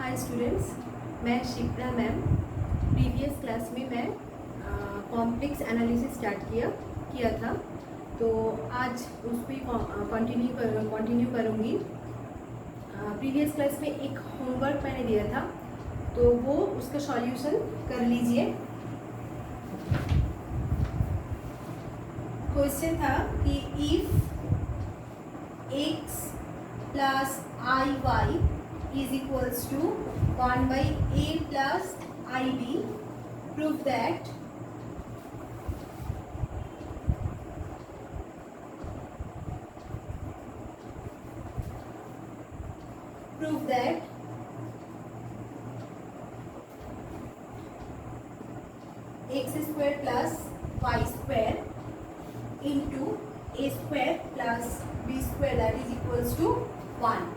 Hi students, मैं Shipra ma'am. Previous class में मैं कॉम्प्लेक्स एनालिसिस स्टार्ट किया था, तो आज उस पर कंटिन्यू करूँगी। प्रीवियस क्लास में एक होमवर्क मैंने दिया था, तो वो उसका सॉल्यूशन कर लीजिए। क्वेश्चन था कि if x plus i y is equals to 1 by a plus ib, prove that x square plus y square into a square plus b square that is equals to 1।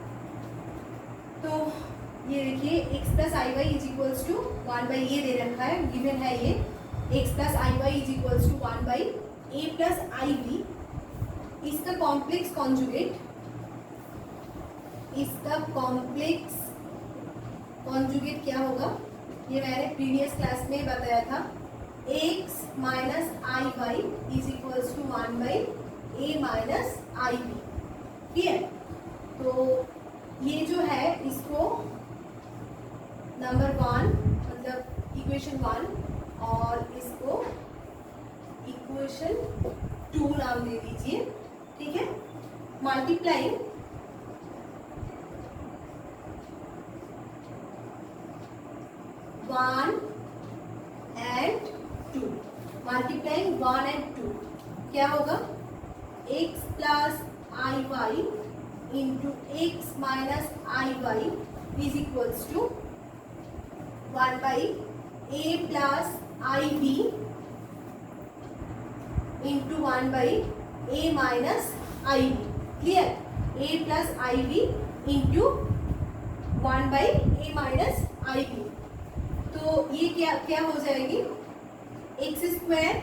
तो ये देखिए x plus i y is equals to 1 by a दे रखा है, given है ये x plus i y is equals to 1 by a plus i b. इसका complex conjugate क्या होगा, ये मैंने प्रीवियस क्लास में बताया था। x minus i y is equals to 1 by a minus i b. ठीक है, तो ये जो है इसको नंबर 1 मतलब इक्वेशन 1 और इसको इक्वेशन 2 नाम दे दीजिए। ठीक है, मल्टीप्लाइंग 1 and 2, मल्टीप्लाइंग 1 and 2 क्या होगा, x plus i Y into x minus iy is equals to 1 by a plus ib into 1 by a minus ib। clear, a plus ib into 1 by a minus ib। तो ये क्या हो जाएगी, x square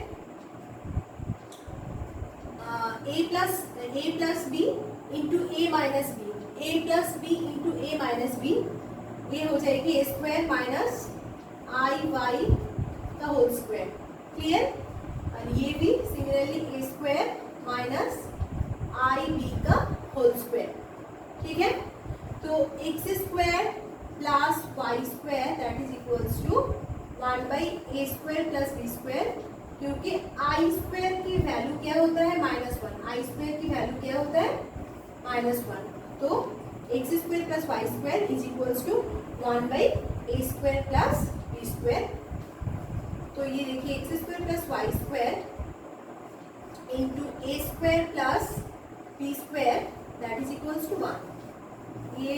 a plus b into a minus b, a plus b into a minus b, ये हो जाएगी a square minus i y का whole square. Clear, और ये भी similarly a square minus i b का होल स्क्वायर। ठीक है, तो x square plus y square that is equals to 1 by a square plus b square, क्योंकि i square की वैल्यू क्या होता है -1, आई स्क्वायर की वैल्यू क्या होता है -1। तो x square plus y square is equals to 1 by a square plus b square. तो ये देखिए x square plus y square into a square plus b square that is equals to 1। ये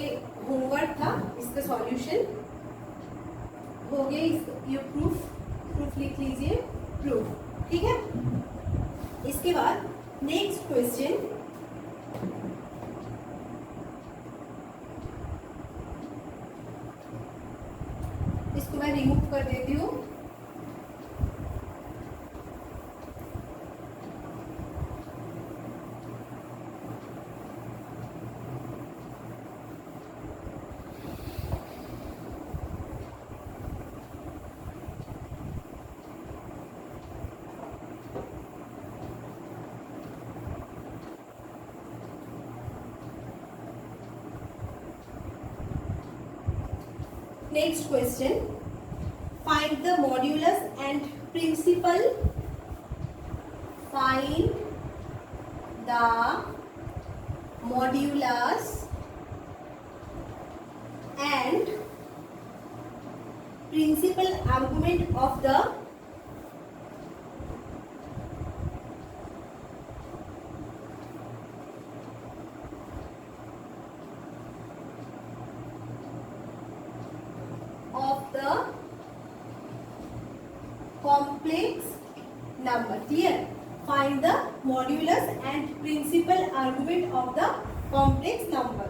homework था, इसका सॉल्यूशन हो गया। ये proof लिख लीजिए, प्रूफ। ठीक है, इसके बाद नेक्स्ट क्वेश्चन, इसको मैं रिमूव कर देती हूँ। Next question, find the modulus and principal, find the modulus and principal argument of the complex number। clear, find the modulus and principal argument of the complex number।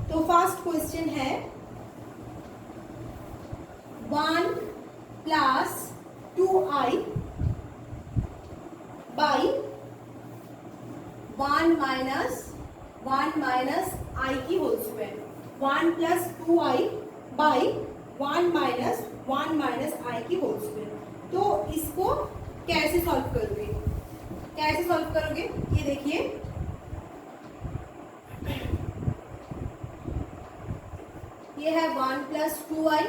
तो first question है 1 plus 2i by 1 minus i की whole square. 1 plus 2i by 1 minus i की whole square. तो इसको कैसे solve करोगे, कैसे solve करोगे, ये देखिए ये है 1 प्लस 2i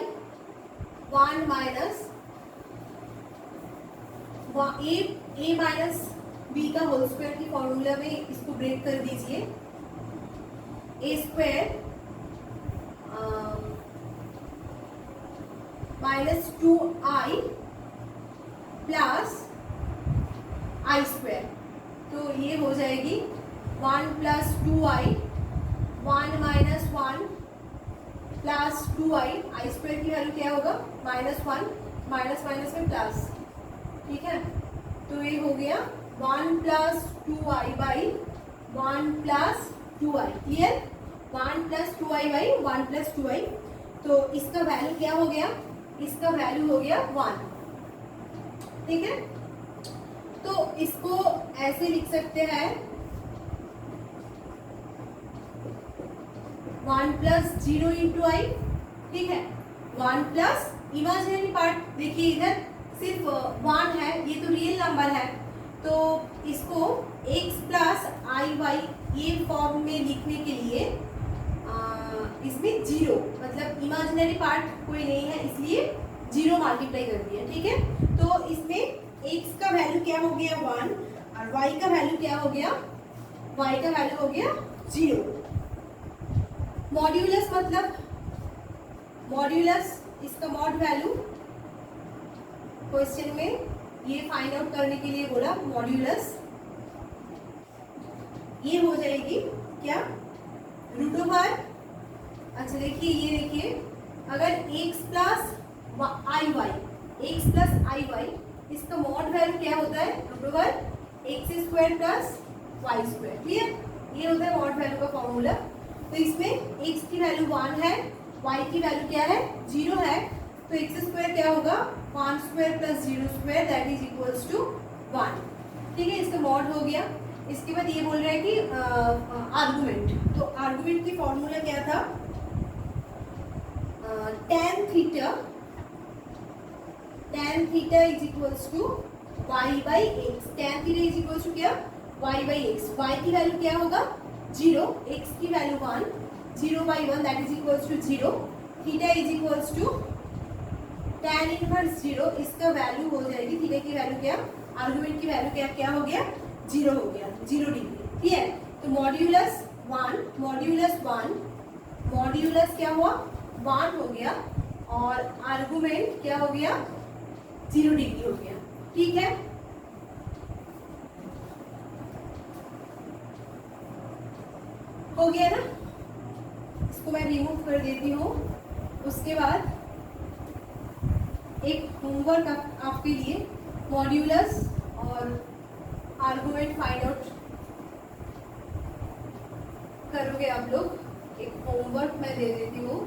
1 माइनस ए माइनस बी का होल स्क्वायर की फॉर्मूला में इसको ब्रेक कर दीजिए। ए square minus 2i plus i square, तो ये हो जाएगी 1 plus 2i 1 minus 1 plus 2i, आई स्क्वायर की वैल्यू क्या होगा -1, माइनस माइनस में प्लस, ठीक है। तो ये हो गया 1 plus 2i by 1 plus 2i, clear. 1 plus 2i by 1 plus 2i, तो इसका वैल्यू क्या हो गया, इसका वैल्यू हो गया 1, ठीक है। तो इसको ऐसे लिख सकते हैं 1 प्लस 0 इंटू आई, ठीक है। 1 प्लस इमेजिनरी पार्ट, देखिए इधर सिर्फ 1 है, ये तो रियल नंबर है, तो इसको x प्लस आई वाई ये फॉर्म में लिखने के लिए इसमें 0 मतलब इमेजिनरी पार्ट कोई नहीं है, इसलिए 0 मल्टीप्लाई कर दिया, ठीक है। तो इसमें x का वैल्यू क्या हो गया 1 और y का वैल्यू क्या हो गया, y का वैल्यू हो गया 0। मॉड्यूलस मतलब मॉड्यूलस, इसका मॉड वैल्यू क्वेश्चन में ये फाइंड आउट करने के लिए बोला, मॉड्यूलस ये हो जाएगी क्या रूट ओवर, अच्छा देखिए ये देखिए अगर x plus i y, x plus i y, इसका मॉड वैल्यू क्या होता है root over x square plus y square, clear. ये होता है मॉड वैल्यू का फॉर्मूला। तो इसमें x की वैल्यू 1 है, y की वैल्यू क्या है 0 है, तो एक्स स्क्वायर क्या होगा 1 square plus 0 square that is equals to 1, ठीक है। इसका मॉड हो गया। इसके बाद ये बोल रहा है कि आर्गुमेंट, तो आर्गुमेंट की फॉर्मूला क्या था tan theta is equals to y by x, tan theta is equals to क्या y बाई एक्स, y की वैल्यू क्या होगा 0, x की value 1, 0 by 1 that is equals to 0, theta is equals to tan inverse 0, इसका value हो जाएगी theta की value क्या, आर्गुमेंट की वैल्यू क्या हो गया 0 हो गया, 0 डिग्री, ठीक है। तो मॉड्यूलस 1, मॉड्यूलस क्या हुआ 1 हो गया और आर्गुमेंट क्या हो गया 0 डिग्री हो गया, ठीक है। हो गया ना, इसको मैं रिमूव कर देती हूँ। उसके बाद एक होमवर्क आपके लिए, मॉड्यूलस और आर्गुमेंट फाइंड आउट करोगे आप लोग, एक होमवर्क मैं दे देती हूँ।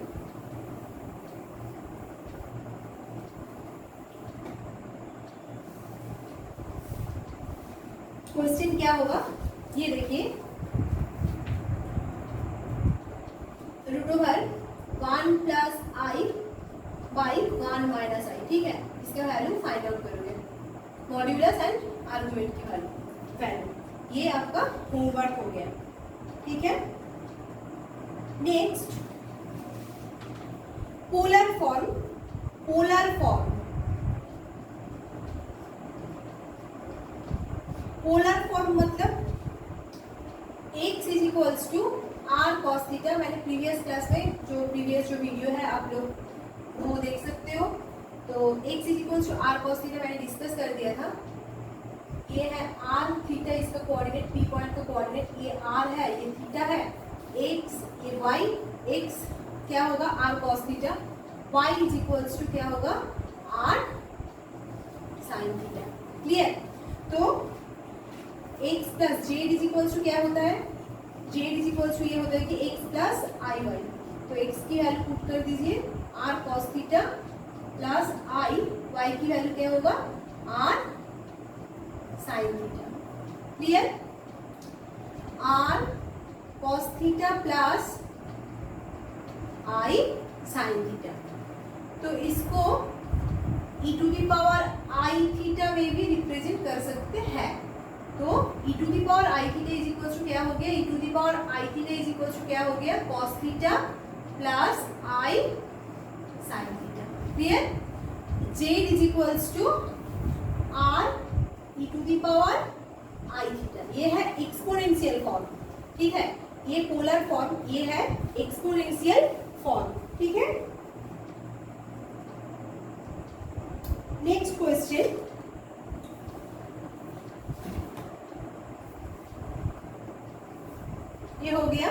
क्वेश्चन क्या होगा ये देखिए, root over 1 plus i by 1 minus i, ठीक है। इसका वैल्यू फाइंड आउट करोगे, मॉड्यूलस एंड आर्गुमेंट की वैल्यू, ये आपका होमवर्क हो गया, ठीक है। नेक्स्ट पोलर फॉर्म मतलब x is equals to r cos theta. मैंने प्रीवियस क्लास में जो वीडियो है आप लोग वो देख सकते हो। तो x is equals to r cos theta मैंने डिस्कस कर दिया था। ये है आर थीटा, इसका कोऑर्डिनेट पी पॉइंट का कोऑर्डिनेट, ये आर है ये थीटा है, x ये y, x क्या होगा r cos theta, y is equals to क्या होगा आर साइन थीटा, क्लियर। तो x plus z is equals to क्या होता है, जेड इज इक्वल्स टू ये होता है कि x प्लस आई वाई, तो x की वैल्यू पुट कर दीजिए r cos theta plus i, y की वैल्यू क्या होगा r sine theta, clear. R cos theta plus i sine theta. तो इसको e to the power i theta में भी रिप्रेजेंट कर सकते हैं। तो e to the power i theta is equal to क्या हो गया, e to the power i theta is equal to क्या हो गया, cos theta plus i sine theta. Clear? z is equals to r e to the power i theta. ये है exponential form, ठीक है। ये पोलर फॉर्म, ये है एक्सपोनेंशियल फॉर्म, ठीक है। नेक्स्ट क्वेश्चन, ये हो गया।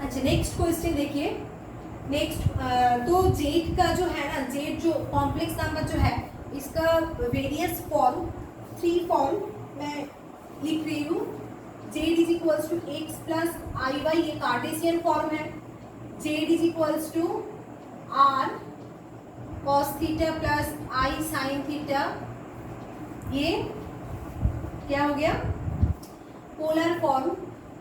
अच्छा, नेक्स्ट क्वेश्चन देखिए। नेक्स्ट तो जेड का जो है ना, जेड जो कॉम्प्लेक्स नंबर जो है, इसका वेरियस फॉर्म, 3 फॉर्म मैं लिख रही हूँ। Z is equals to x plus i y, ये कार्टेशियन फॉर्म है। Z is equals to r cos theta plus i sine theta, ये क्या हो गया, polar form.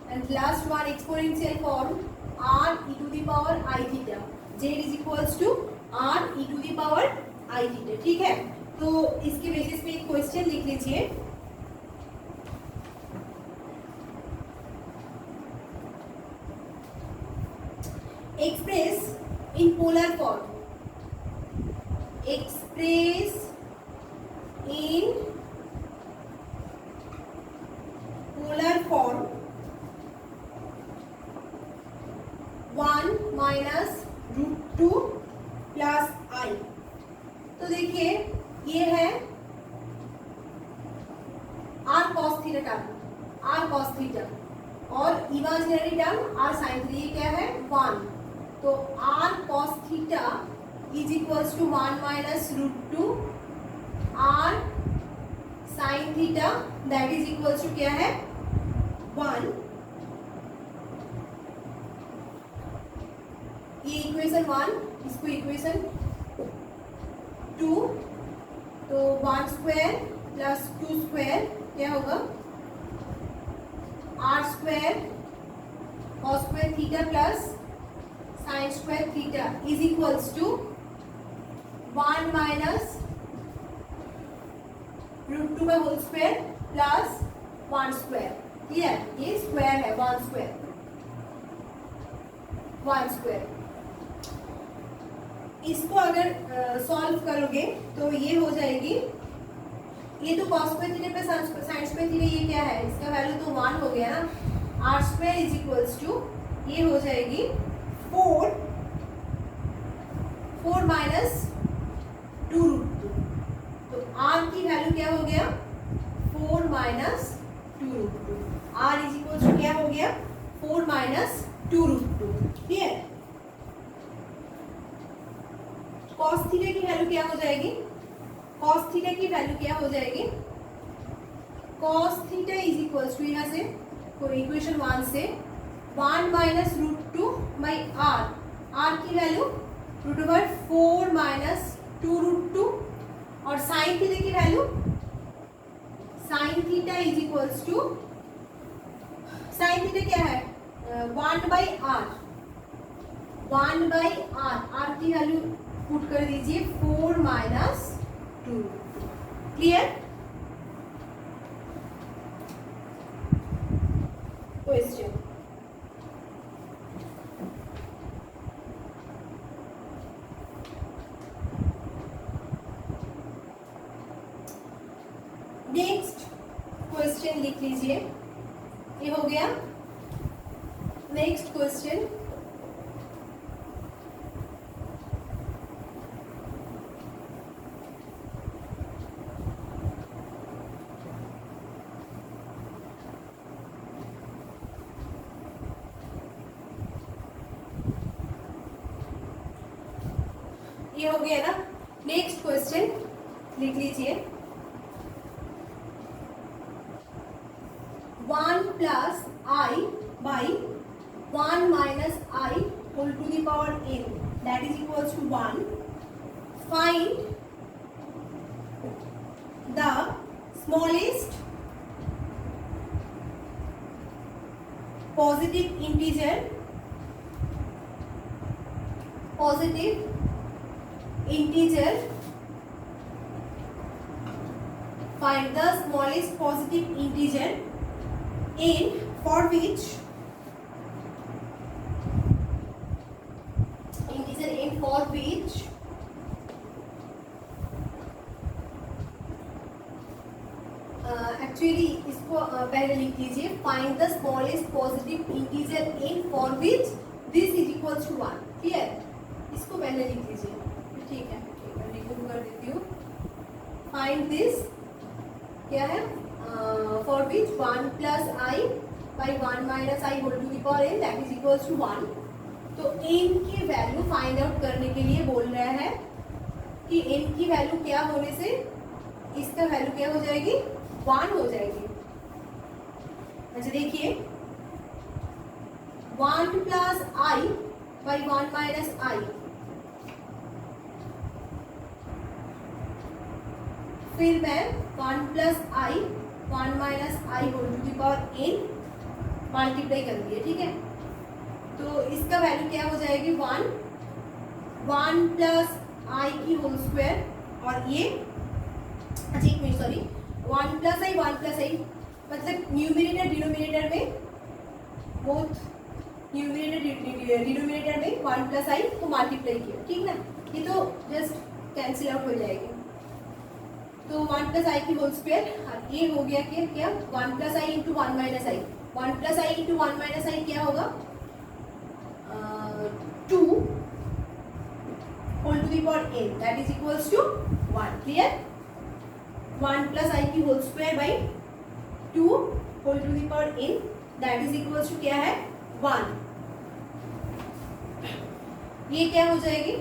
And last one exponential form, r e to the power i theta. Z is equals to r e to the power i theta, ठीक है। तो इसके basis पे एक क्वेश्चन लिख लीजिए। Express in polar form, express in polar form 1 minus √2 plus i. तो देखिए ये है r cos theta term, r cos theta, और imaginary term r sine theta, ये क्या है 1। तो r cos theta is equals to 1 minus √2 r sine theta, that is equals to क्या है 1। ये इक्वेशन 1, इसको इक्वेशन 2, तो 1 स्क्वायर प्लस 2 स्क्वायर क्या होगा, r square cos square theta plus sine square theta is equals to 1 minus √2 का whole square plus 1 square. Clear? ये square है, 1 स्क्वायर, 1 स्क्वायर। इसको अगर सॉल्व करोगे तो ये हो जाएगी, ये तो cos square theta plus sine square theta, ये क्या है, इसका वैल्यू तो 1 हो गया ना। R square is equals to, ये हो जाएगी 4 माइनस 2√2। तो आर की वैल्यू क्या हो गया, 4 minus 2√2। R is equals to क्या हो गया, 4 माइनस 2√2। क्लियर? कॉस थीटा की वैल्यू क्या हो जाएगी, कॉस थीटा की वैल्यू क्या हो जाएगी, cos theta is equals to, यहाँ से कोई इक्वेशन 1 से 1 माइनस √2 बाई आर, आर की वैल्यू √4 माइनस 2√2, और साइन थीटा की value, sine theta is equals to, sine theta क्या है 1 by r, 1 by r, r की वैल्यू पुट कर दीजिए 4 minus 2। Clear? Question, next question लिख लीजिए। ये हो गया। नेक्स्ट क्वेश्चन, ये हो गया ना। नेक्स्ट क्वेश्चन लिख लीजिए। 1 plus I by 1 minus I whole to the power n, that is equals to 1. Find the smallest positive integer find the smallest positive integer n for which actually इसको पहले लिख लीजिए, find the smallest positive integer n for which this is equals to 1. Clear? इसको पहले लिख लीजिए. ठीक है, रिमूव कर देती हूँ. फाइंड दिस क्या है, for which 1 plus i by 1 minus i whole to the power n that is equals to 1. तो n की वैल्यू फाइंड आउट करने के लिए बोल रहा है कि n की वैल्यू क्या होने से इसका वैल्यू क्या हो जाएगी, 1 हो जाएगी. अच्छा देखिए, 1 plus i by 1 minus i, फिर मैं 1 plus i 1 minus i whole to the power n multiply कर दिए. ठीक है, तो इसका वैल्यू क्या हो जाएगी, 1 प्लस आई की होल स्क्वायर, और ये अच्छा एक मिनट सॉरी 1 प्लस आई मतलब न्यूमिनेटर डिनोमिनेटर में बोथ न्यूमिनेटर डिनोमिनेटर में 1 प्लस आई को मल्टीप्लाई किया. ठीक ना, ये तो जस्ट कैंसिल आउट हो जाएगी. तो 1 प्लस आई की होल स्क्वायर, ये हो गया क्या 1 plus i into 1 minus i. 1 plus i into 1 minus i क्या होगा, 2 whole to the power n that is equals to 1. Clear? 1 plus i की whole square by 2 whole to the power n that is equals to क्या है, 1. ये क्या हो जाएगी,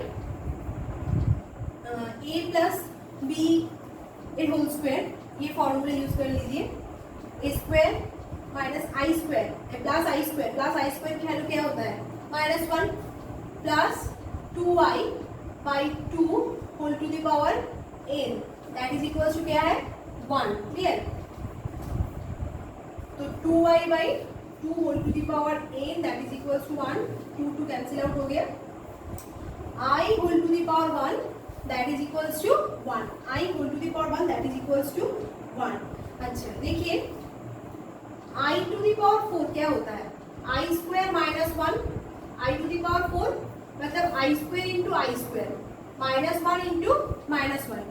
a plus b a whole square, ये फॉर्मूला यूज कर लीजिए. A square minus I square plus i square की वैल्यू क्या होता है, -1 plus 2i by 2 whole to the power n that is equals to क्या है, 1. क्लियर? तो 2i by 2 whole to the power n that is equals to 1. 2 cancel out हो गया. i whole to the power 1 that is equals to 1. i whole to the power 1 that is equals to 1. अच्छा देखिए, i to the power 4 क्या होता है, i square minus 1, i to the power 4 मतलब i square into i square, -1 into -1,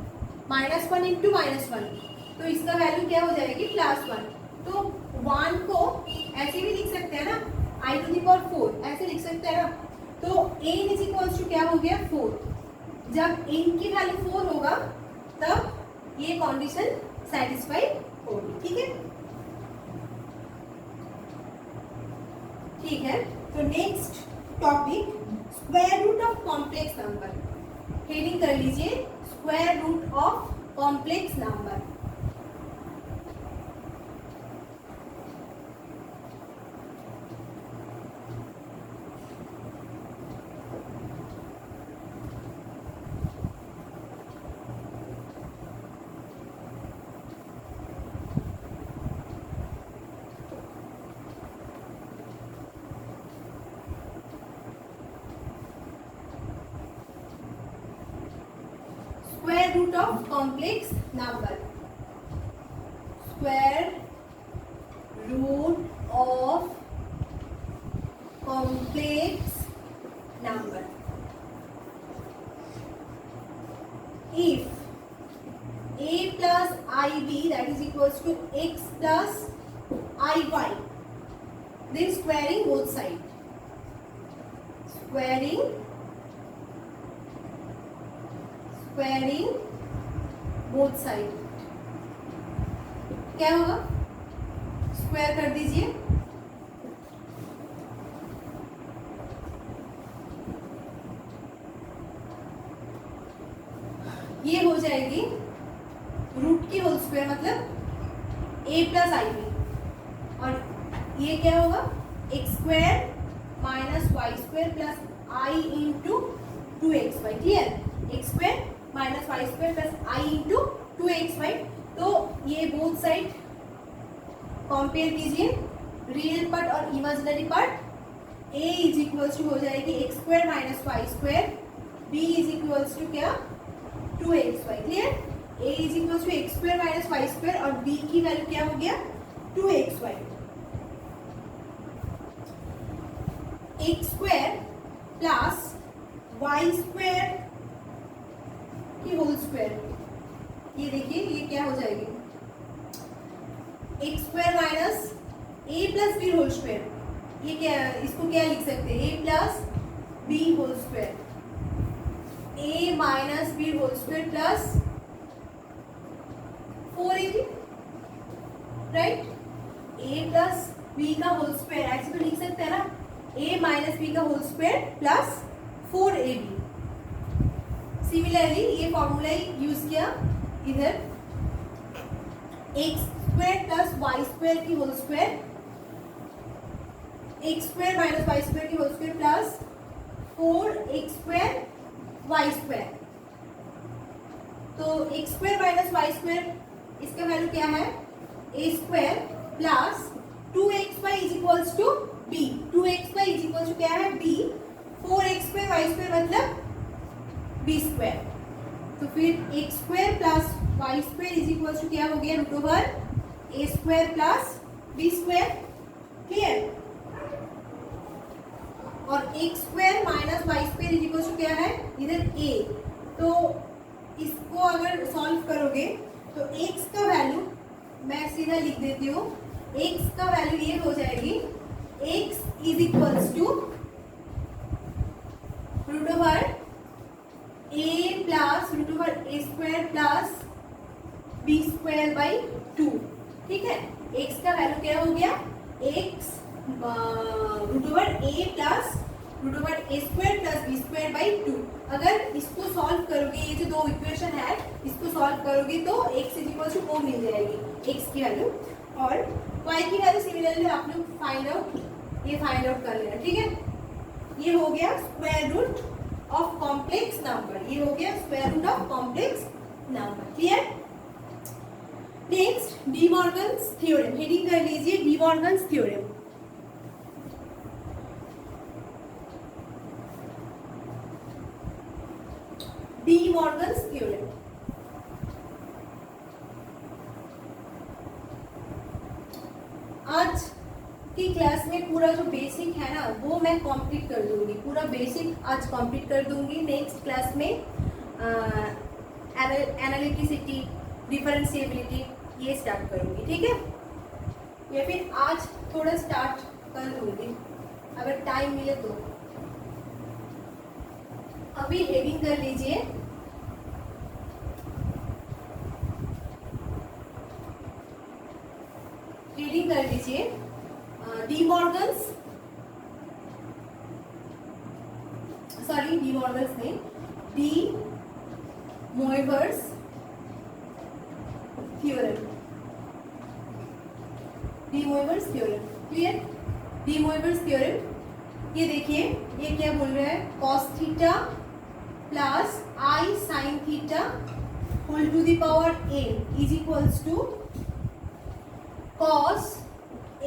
-1 into -1, तो इसका value क्या हो जाएगी, +1. तो 1 को ऐसे भी लिख सकते हैं ना, i टू द पावर 4 ऐसे लिख सकते हैं ना. तो n इज इक्वल्स टू क्या हो गया, 4. जब n की वैल्यू 4 होगा तब ये कंडीशन सेटिस्फाई होगी. ठीक है, ठीक है. तो next topic square root of complex number. Heading कर लीजिए, square root of complex number. Square root of complex number. Square root of complex number. If a plus ib that is equals to x plus iy, then squaring both sides. Squaring both side क्या होगा, square कर दीजिए. ये हो जाएगी root की whole square मतलब a plus i b. और ये क्या होगा x square minus y square plus i into 2xy। Clear, x square minus y square plus i into 2xy। तो ये बोथ साइड कंपेयर कीजिए, रियल पार्ट और imaginary part. a is equals to हो जाएगी x square minus y square, b is equals to क्या 2xy। Clear, a is equals to x square minus y square और b की value क्या हो गया 2xy। X square plus y square की whole square, ये देखिए ये क्या हो जाएगी x square minus a plus b whole square. ये क्या, इसको क्या लिख सकते हैं a plus b whole square, a minus b whole square plus 4ab, right. A plus b का होल स्क्वायर ऐसे तो लिख सकते हैं ना, ए माइनस बी का whole square plus 4ab। Similarly ये फॉर्मूला यूज किया इधर, x square plus y square की whole square, x square minus y square की whole square plus 4x square y square. तो x square minus y square इसका value क्या है a square plus 2xy is equals to b, 2xy is equals to क्या है b, 4x square y square मतलब b square. तो फिर x square plus y square is equals to क्या हो गया root over a square plus b square. Clear, और x square minus y square is equals to क्या है इधर a। तो इसको अगर सॉल्व करोगे तो x का वैल्यू मैं सीधा लिख देती हूँ, x का वैल्यू ये हो जाएगी x is equals to root over a plus root over a square plus b square by 2। ठीक है, x का वैल्यू क्या हो गया x रूट ओवर ए plus root over a square plus b square by 2। अगर इसको सॉल्व करोगे, ये जो दो इक्वेशन है इसको सॉल्व करोगे तो x इज इक्वल टू 4 मिल जाएगी x की वैल्यू, और y की वैल्यू सिमिलरली आप लोग फाइंड आउट कर लेना। ठीक है, ये हो गया square root of complex number, ये हो गया square root of complex number. Clear, next De Morgan's theorem, heading कर लीजिए De Morgan's theorem. De Morgan's theorem, आज की क्लास में पूरा जो बेसिक है ना वो मैं कंप्लीट कर दूंगी, पूरा बेसिक आज कंप्लीट कर दूंगी। नेक्स्ट क्लास में एनालिटिसिटी, डिफरेंशिएबिलिटी ये स्टार्ट करूंगी। ठीक है, या फिर आज थोड़ा स्टार्ट कर दूंगी अगर टाइम मिले तो। अभी हेडिंग कर लीजिए रीडिंग कर लीजिए डी मॉर्गन्स नहीं, De Moivre's theorem, De Moivre's theorem. Clear, डी मोइवर्स थ्योरम, ये देखिए ये क्या बोल रहा है cos theta plus i sine theta whole to the power n is equals to cos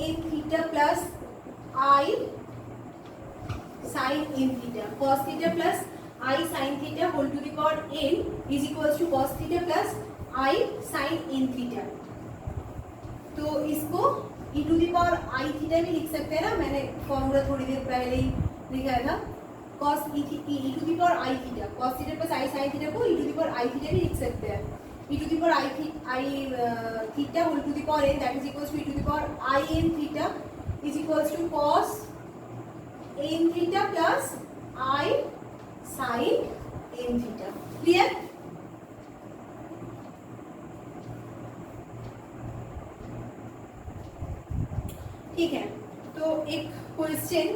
n theta plus I sin n theta, cos theta plus I sin theta whole to the power n is equals to cos theta plus I sin n theta। तो इसको e to the power I theta भी लिख सकते हैं ना, मैंने formula थोड़ी देर पहले ही लिखा था, cos e to the power I theta, cos theta plus I sin theta को e to the power I theta भी लिख सकते हैं, e to the power I theta whole to the power n that is equals to e to the power I n theta is equals to cos n theta plus I sin n theta। Clear? ठीक है, तो एक question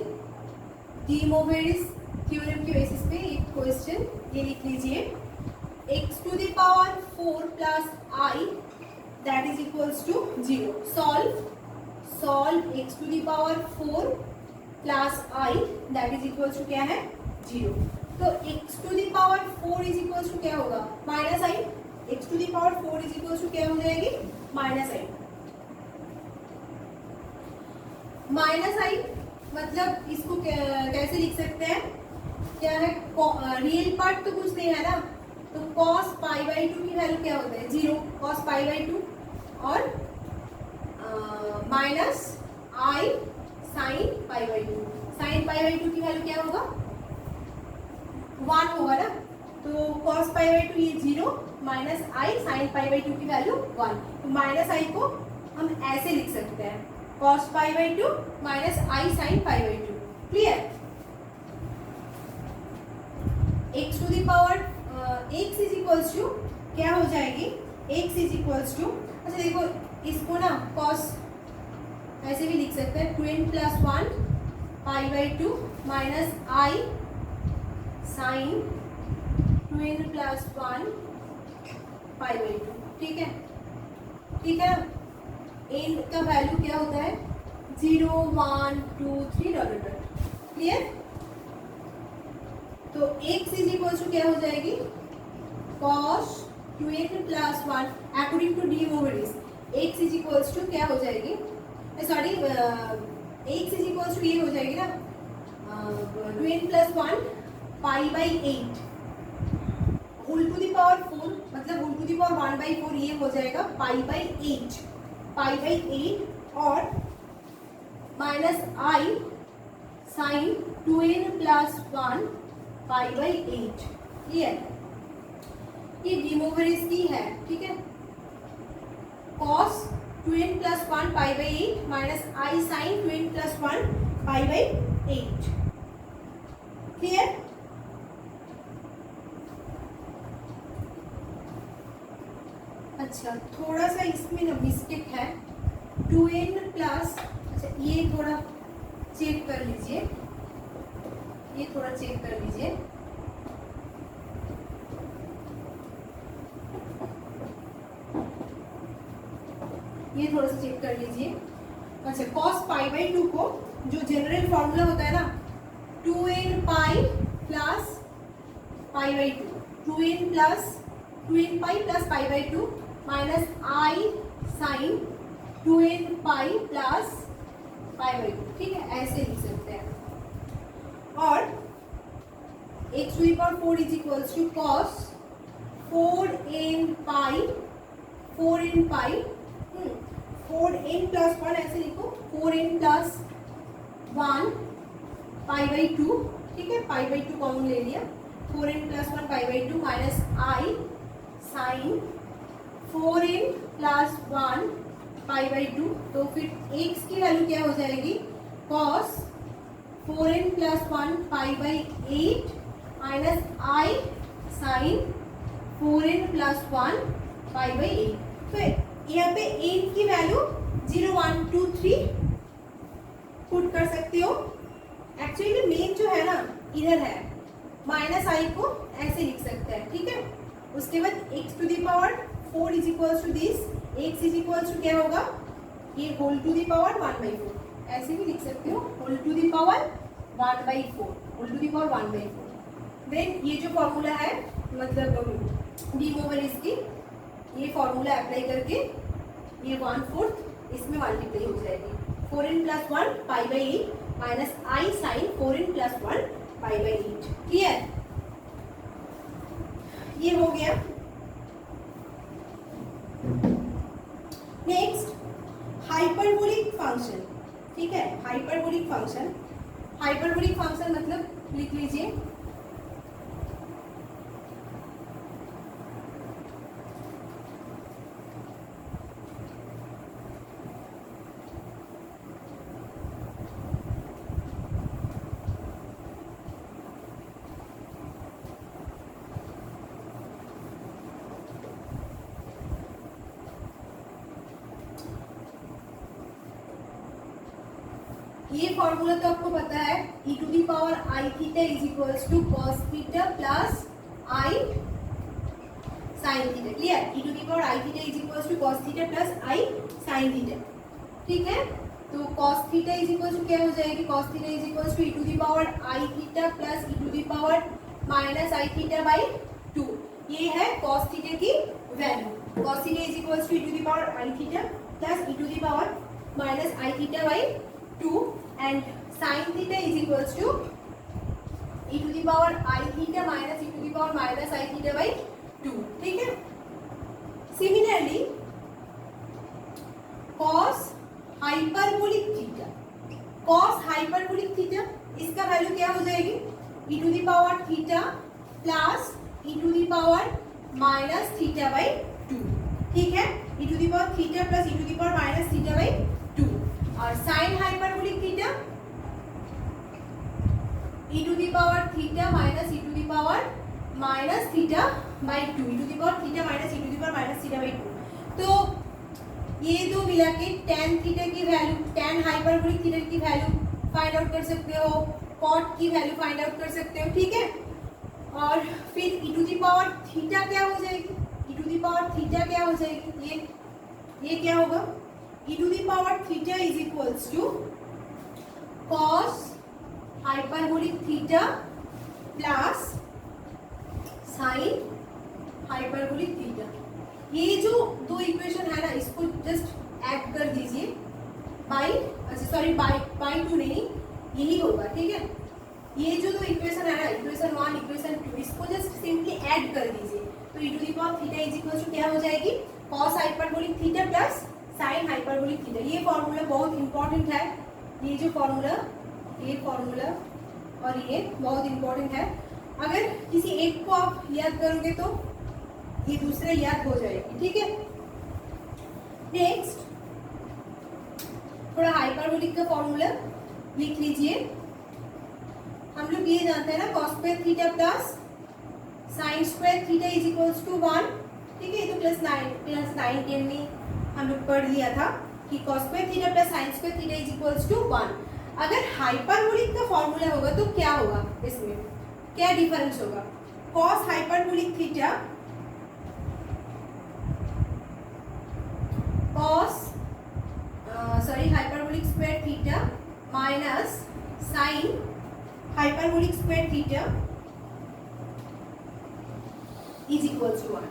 D Moivre's theorem के basis पे एक question ये लिख लीजिए, x to the power 4 plus I that is equals to 0। Solve x to the power 4 plus i that is equal to क्या है 0। तो x to the power 4 is equal to क्या होगा minus i। x to the power 4 is equal to क्या हो जाएगी minus i। Minus i मतलब इसको कैसे लिख सकते हैं, क्या है रियल पार्ट तो कुछ नहीं है ना, तो cos पाई बाई 2 की वैल्यू क्या होता है 0 cos पाई बाई 2 और minus i sine pi by 2। Sign pi by 2 की वैल्यू क्या होगा 1 होगा ना, तो cos पाई बाई 2 ये 0 minus i sine pi by 2 की वैल्यू 1। तो माइनस i को हम ऐसे लिख सकते हैं cos pi by 2 minus i sine pi by 2। Clear. x to the power x is equals to क्या हो जाएगी x इज इक्वल्स टू, अच्छा देखो इसको ना cos ऐसे भी लिख सकते हैं 2n plus 1 pi by 2 minus i sine 2n plus 1 pi by 2। ठीक है, ठीक है। n का वैल्यू क्या होता है 0 1 2 3 डॉट डॉट। क्लियर। तो x इज इक्वल टू क्या हो जाएगी cos 2n plus 1 according to de Moivre's x is equal to क्या हो जाएगी, sorry x is equal to ये हो जाएगी ना 2n plus 1 pi by 8 whole to the power 4 मतलब whole to the power 1 by 4 ये हो जाएगा पाई बाई 8 और minus i sine 2n plus 1 pi by 8। Clear. ये डिमोवरिस की है। ठीक है, cos 2n plus 1 pi by 8 minus i sine 2n plus 1 pi by 8। Clear. अच्छा थोड़ा सा इसमें ना मिस्टेक है 2n प्लस, अच्छा ये थोड़ा चेक कर लीजिए, ये थोड़ा चेक कर लीजिए। ये थोड़ा सा चेक कर लीजिए। अच्छा cos पाई बाई 2 को जो जनरल फॉर्मूला होता है ना 2n pi plus pi by 2n pi plus pi by 2 minus i sine 2n pi plus pi by 2। ठीक है, ऐसे लिख सकते हैं। और x to the power 4 is equals to cos 4n pi 4n plus 1 ऐसे लिखो 4n प्लस 1 पाई बाई 2। ठीक है, पाई बाई 2 कॉमन ले लिया 4n plus 1 pi by 2 minus i sine 4n plus 1 pi by 2। तो फिर x की वैल्यू क्या हो जाएगी cos 4n plus 1 pi by 8 minus i sine 4n plus 1 pi by 8। तो यहाँ पे n की वैल्यू 0 1 2 3 पुट कर सकते हो। एक्चुअली मेन जो है ना इधर है, माइनस i को ऐसे लिख सकते हैं। ठीक है, उसके बाद x to the power 4 is equals to this, x is equals to क्या होगा ये whole to the power 1 by 4 ऐसे भी लिख सकते हो, whole to the power 1 by 4 whole to the power 1 by 4। Then ये जो फॉर्मूला है मतलब डी ओवर इसकी ये फॉर्मूला अप्लाई करके ये 1/4 इसमें मल्टीप्लाई हो जाएगी 4n plus 1 pi by 8 minus i sine 4n plus 1 pi by 8। Clear. ये हो गया। Next hyperbolic function. ठीक है, हाइपरबोलिक फंक्शन, हाइपरबोलिक फंक्शन मतलब लिख लीजिए ये फॉर्मूला तो आपको पता है e to the power i theta is equals to cos theta plus i sine theta. Clear, e to the power i theta is equals to cos theta plus i sine theta. ठीक है, तो cos theta is equal to क्या हो जाएगी, cos theta is equal to e to the power i theta plus e to the power minus i theta by 2। ये है cos theta की value. cos theta is equal to e to the power i theta plus e to the power minus i theta by 2 and sin theta is equal to e to the power i theta minus e to the power minus i theta by 2। ठीक है। Similarly cos hyperbolic theta, cos hyperbolic theta इसका value क्या हो जाएगी, e to the power theta plus e to the power minus theta by 2। ठीक है, e to the power theta plus e to the power minus theta by 2। और sin hyperbolic theta e to the power theta minus e to the power minus theta by 2, e to the power theta minus e to the power minus theta by 2। तो ये दो मिला के tan theta की value, tan hyperbolic theta की value find out कर सकते हो, cot की वैल्यू फाइंड आउट कर सकते हो। ठीक है, और फिर e to the power theta क्या हो जाएगी, e to the power theta क्या हो जाएगी, ये क्या होगा, e to the power theta is equals to cos hyperbolic theta plus sin hyperbolic theta. ये जो दो इक्वेशन है ना, इसको जस्ट ऐड कर दीजिए बाई, अच्छा सॉरी बाई 2 नहीं, यही होगा। ठीक है, ये जो दो इक्वेशन है ना, इक्वेशन 1 इक्वेशन 2, इसको जस्ट सिंपली ऐड कर दीजिए। तो e to the power theta is equal to क्या हो जाएगी, cos hyperbolic theta plus sin hyperbolic theta. ये फॉर्मूला बहुत इंपॉर्टेंट है, ये जो फॉर्मूला, ये फॉर्मूला और ये बहुत इंपॉर्टेंट है। अगर किसी एक को आप याद करोगे तो ये दूसरा याद हो जाएगी। ठीक है, नेक्स्ट थोड़ा हाइपरबोलिक का फॉर्मूला लिख लीजिए। हम लोग ये जानते हैं ना, cos square theta plus sin square theta is equals to 1। ठीक है, ये तो प्लस 9 10 में हम लोग पढ़ लिया था कि cos square theta plus sin square theta is equals to 1। अगर हाइपरबोलिक का फॉर्मूला होगा तो क्या होगा, इसमें क्या डिफरेंस होगा, cos hyperbolic theta hyperbolic square theta minus sine hyperbolic square theta is equals to 1।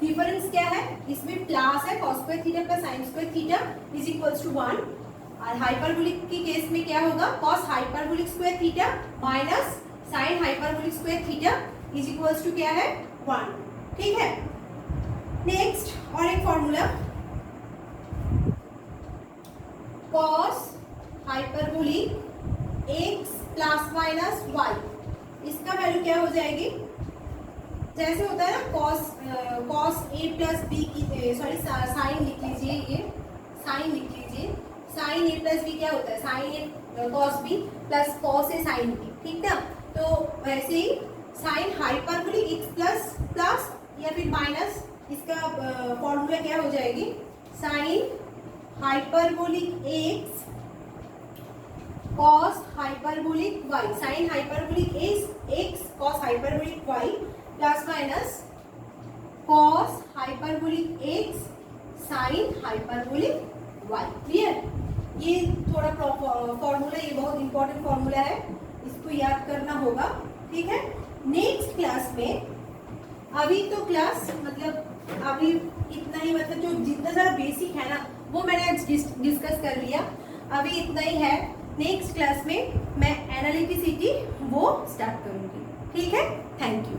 Difference क्या है, इसमें प्लस है, cos square theta plus sin square theta is equals to 1। और हाइपरबोलिक के केस में क्या होगा, cos hyperbolic square theta minus sin hyperbolic square theta is equals to क्या है, 1। ठीक है, नेक्स्ट और एक formula, cos hyperbolic x plus minus y, इसका वैल्यू क्या हो जाएगी, जैसे होता है ना cos a प्लस b की, सॉरी साइन लिख लीजिए, ये साइन लिख लीजिए, साइन a प्लस b क्या होता है, sine a cos b plus cos a sine b। ठीक ना, तो वैसे ही sine hyperbolic x plus plus या फिर माइनस, इसका फॉर्मूला क्या हो जाएगी, sine hyperbolic x cos hyperbolic y, sine hyperbolic x cos hyperbolic y plus minus cos hyperbolic x sine hyperbolic y। Clear, ये थोड़ा फॉर्मूला, ये बहुत इंपॉर्टेंट फॉर्मूला है, इसको याद करना होगा। ठीक है, नेक्स्ट क्लास में, अभी तो क्लास मतलब अभी इतना ही, मतलब जो जितना सारा बेसिक है ना वो मैंने आज डिस्कस कर लिया, अभी इतना ही है। नेक्स्ट क्लास में मैं एनालिटिसिटी वो स्टार्ट करूंगी। ठीक है, थैंक यू।